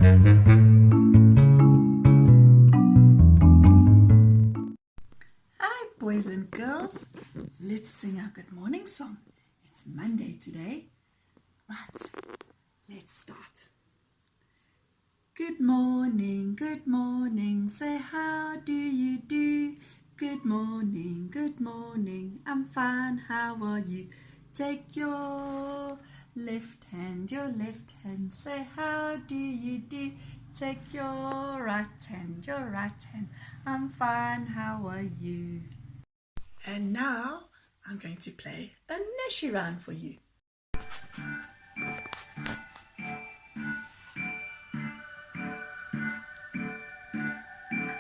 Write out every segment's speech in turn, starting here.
Hi boys and girls, let's sing our good morning song. It's Monday today. Right, let's start. Good morning, say how do you do? Good morning, I'm fine, how are you? Take your left hand, say how do you do? Take your right hand, I'm fine, how are you? And now I'm going to play a nursery rhyme for you.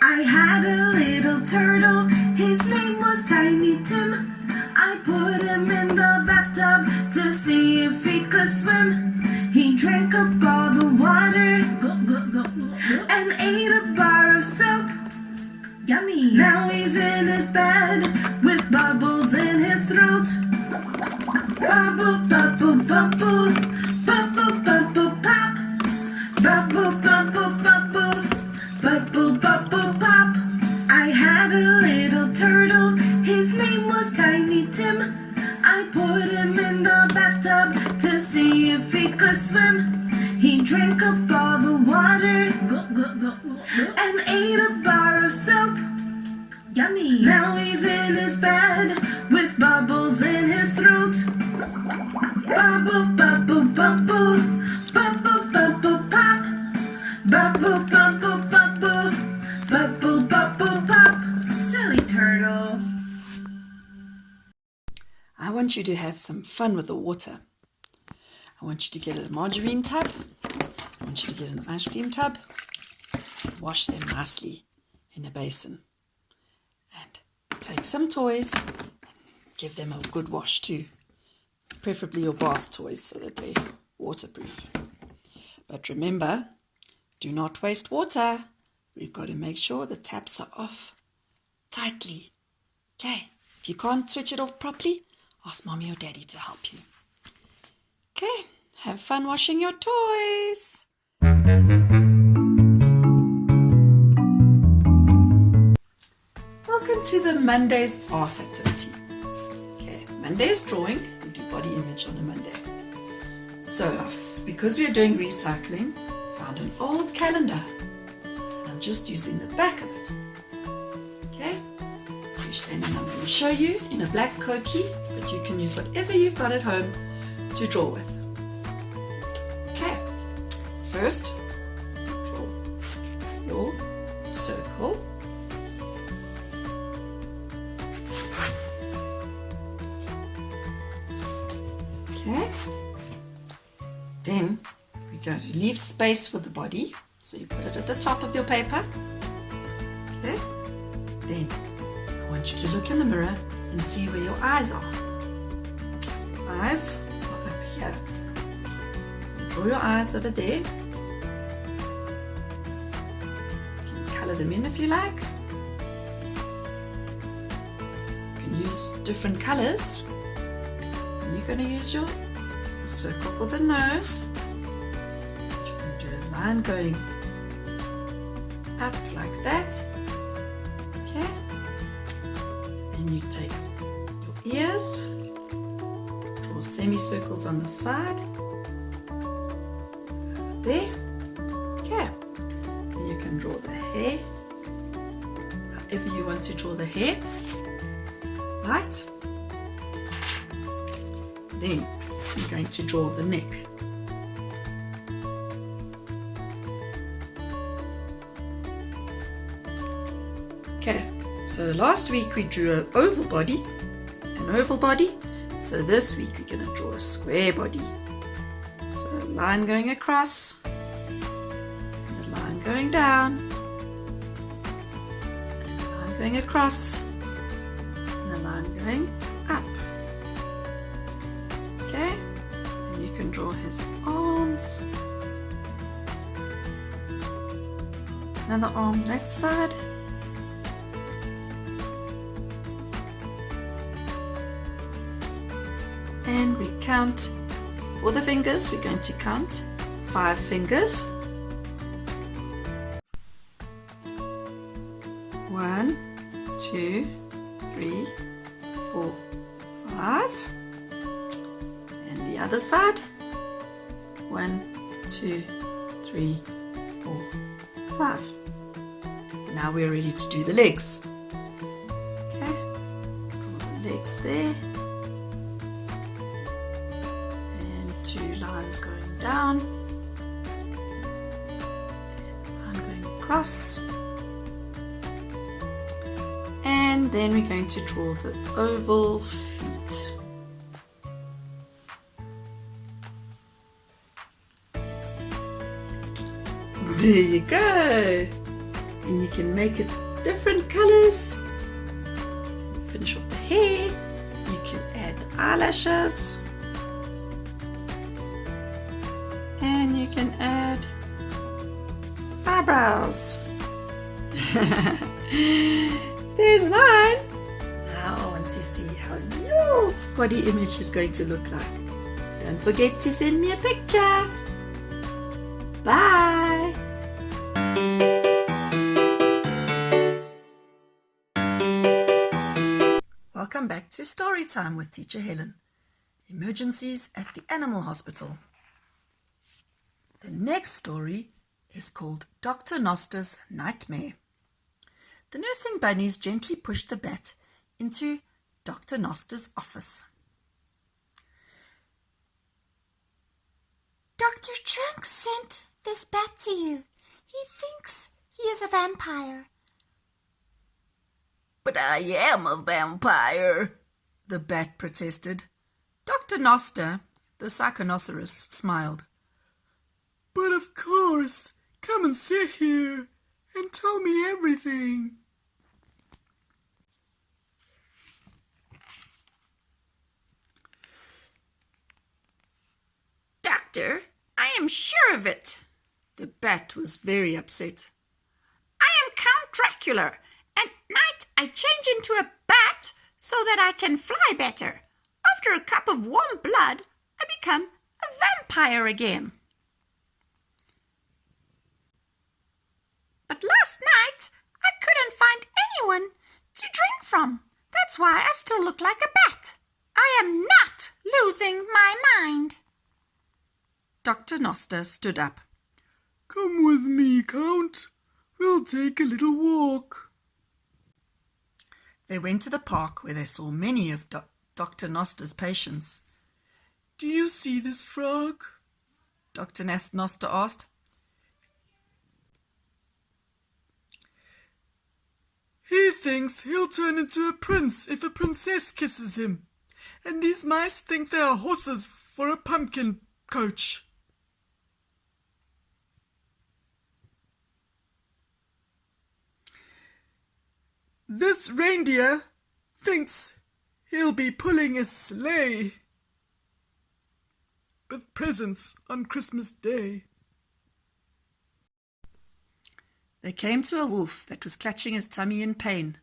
I had a little turtle, his name was Tiny Tim. I put him in the bathtub to see if he could swim. He drank up all the water and ate a bar of soap. Yummy! Now he's in his bed with bubbles in his throat. Bubble, bubble, bubble, bubble, bubble, pop. Bubble, bubble, bubble, bubble, bubble, pop. I had a little turtle, his name was Tiny Tim. I put him in the bathtub to see if he could swim. He drank up all the water and ate a bar of soap. Yummy! Now he's in his bed with bubbles in his throat. Bubble, bubble, bubble, bubble, bubble, pop. Bubble, bubble, bubble, bubble, bubble, pop. Silly turtle. I want you to have some fun with the water. I want you to get a margarine tub. I want you to get an ice cream tub. Wash them nicely in a basin. And take some toys and give them a good wash too. Preferably your bath toys so that they're waterproof. But remember, do not waste water. We've got to make sure the taps are off tightly. Okay, if you can't switch it off properly, ask mommy or daddy to help you. Okay, have fun washing your toys. Welcome to the Monday's art activity. Okay, Monday is drawing. We do body image on a Monday. So, because we are doing recycling, I found an old calendar. And I'm just using the back of it. Okay, and I'm going to show you in a black Koki, but you can use whatever you've got at home to draw with. Okay, first, draw your circle. Okay, then we're going to leave space for the body, so you put it at the top of your paper. Okay, then I want you to look in the mirror and see where your eyes are. Eyes are up here. Draw your eyes over there. You can color them in if you like. You can use different colors. You're going to use your circle for the nose. You can do a line going up like that. Okay. Then you take your ears, draw semicircles on the side. Over there. Okay. Then you can draw the hair. However you want to draw the hair. Right. Then I'm going to draw the neck. Okay, so last week we drew an oval body. So this week we're going to draw a square body. So a line going across, and a line going down, and a line going across, and a line going up. Okay, and you can draw his arms, another arm that side, and we count for the fingers. We're going to count 5 fingers. 2, 3, 4, 5. And the other side. 1, 2, 3, 4, 5. Now we're ready to do the legs. Okay, draw the legs there. And 2 lines going down. And line going across. And then we're going to draw the oval feet. There you go. And you can make it different colors. Finish off the hair. You can add the eyelashes. And you can add eyebrows. There's mine. Now I want to see how your body image is going to look like. Don't forget to send me a picture. Bye. Welcome back to Story Time with Teacher Helen. Emergencies at the Animal Hospital. The next story is called Dr. Noster's Nightmare. The nursing bunnies gently pushed the bat into Dr. Noster's office. Dr. Trunk sent this bat to you. He thinks he is a vampire. But I am a vampire, the bat protested. Dr. Noster, the psychonosaurus, smiled. But of course, come and sit here and tell me everything. Doctor, I am sure of it. The bat was very upset. I am Count Dracula. At night I change into a bat so that I can fly better. After a cup of warm blood, I become a vampire again. But last night I couldn't find anyone to drink from. That's why I still look like a bat. I am not losing my mind. Dr. Noster stood up. Come with me, Count. We'll take a little walk. They went to the park where they saw many of Dr. Noster's patients. Do you see this frog? Dr. Noster asked. He thinks he'll turn into a prince if a princess kisses him. And these mice think they are horses for a pumpkin coach. This reindeer thinks he'll be pulling a sleigh with presents on Christmas Day. They came to a wolf that was clutching his tummy in pain.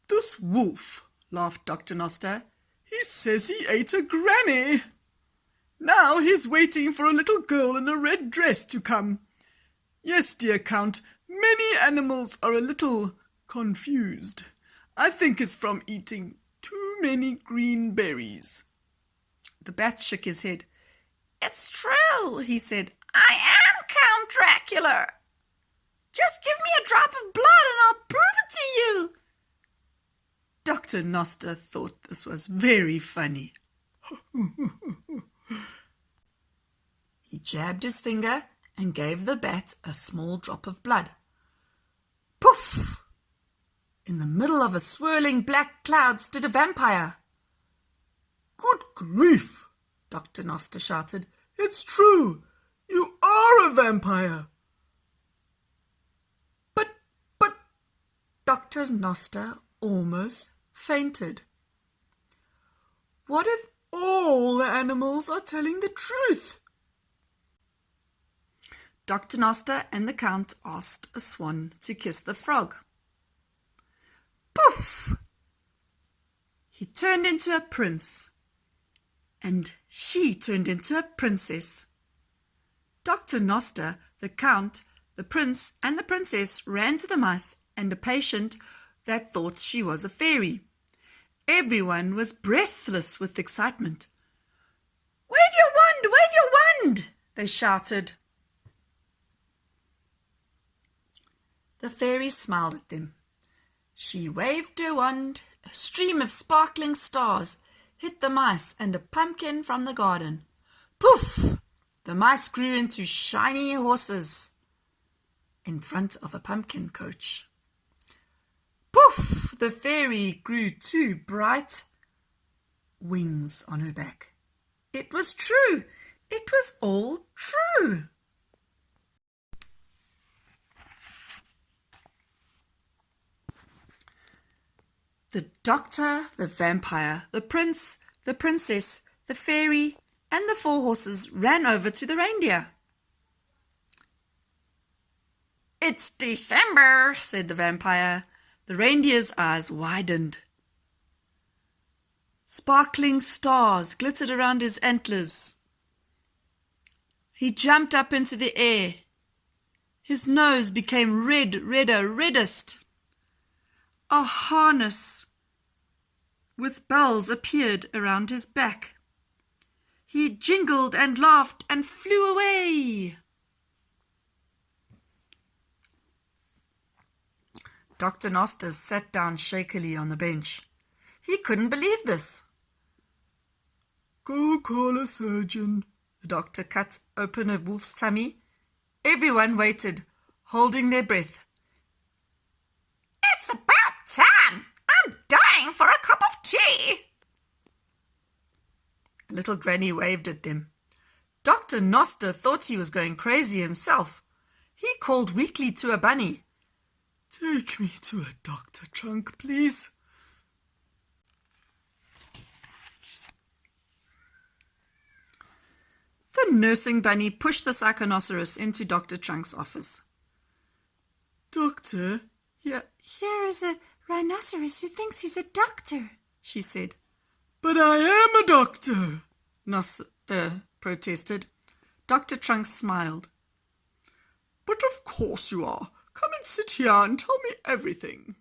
This wolf, laughed Dr. Noster, he says he ate a granny. Now he's waiting for a little girl in a red dress to come. Yes, dear Count, many animals are a little confused. I think it's from eating too many green berries. The bat shook his head. It's true, he said. I am Count Dracula. Just give me a drop of blood and I'll prove it to you. Dr. Noster thought this was very funny. He jabbed his finger and gave the bat a small drop of blood. Poof! In the middle of a swirling black cloud stood a vampire. Good grief, Dr. Noster shouted. It's true. You are a vampire. But, Dr. Noster almost fainted. What if all the animals are telling the truth? Dr. Noster and the Count asked a swan to kiss the frog. Poof! He turned into a prince, and she turned into a princess. Dr. Noster, the Count, the prince, and the princess ran to the mice and a patient that thought she was a fairy. Everyone was breathless with excitement. "Wave your wand! Wave your wand!" they shouted. The fairy smiled at them. She waved her wand. A stream of sparkling stars hit the mice and a pumpkin from the garden. Poof! The mice grew into shiny horses in front of a pumpkin coach. Poof! The fairy grew two bright wings on her back. It was true. It was all true. The doctor, the vampire, the prince, the princess, the fairy, and the four horses ran over to the reindeer. "It's December," said the vampire. The reindeer's eyes widened. Sparkling stars glittered around his antlers. He jumped up into the air. His nose became reddest. A harness with bells appeared around his back. He jingled and laughed and flew away. Dr. Noster sat down shakily on the bench. He couldn't believe this. "Go call a surgeon." The doctor cut open a wolf's tummy. Everyone waited, holding their breath. "It's about time. I'm dying for a cup of tea." Little Granny waved at them. Dr. Noster thought he was going crazy himself. He called weakly to a bunny. "Take me to a doctor trunk, please." The nursing bunny pushed the Psychonosaurus into Dr. Trunk's office. "Doctor, here is a rhinoceros who thinks he's a doctor," she said. "But I am a doctor," Noster protested. Dr. Trunk smiled. "But of course you are. Come and sit here and tell me everything."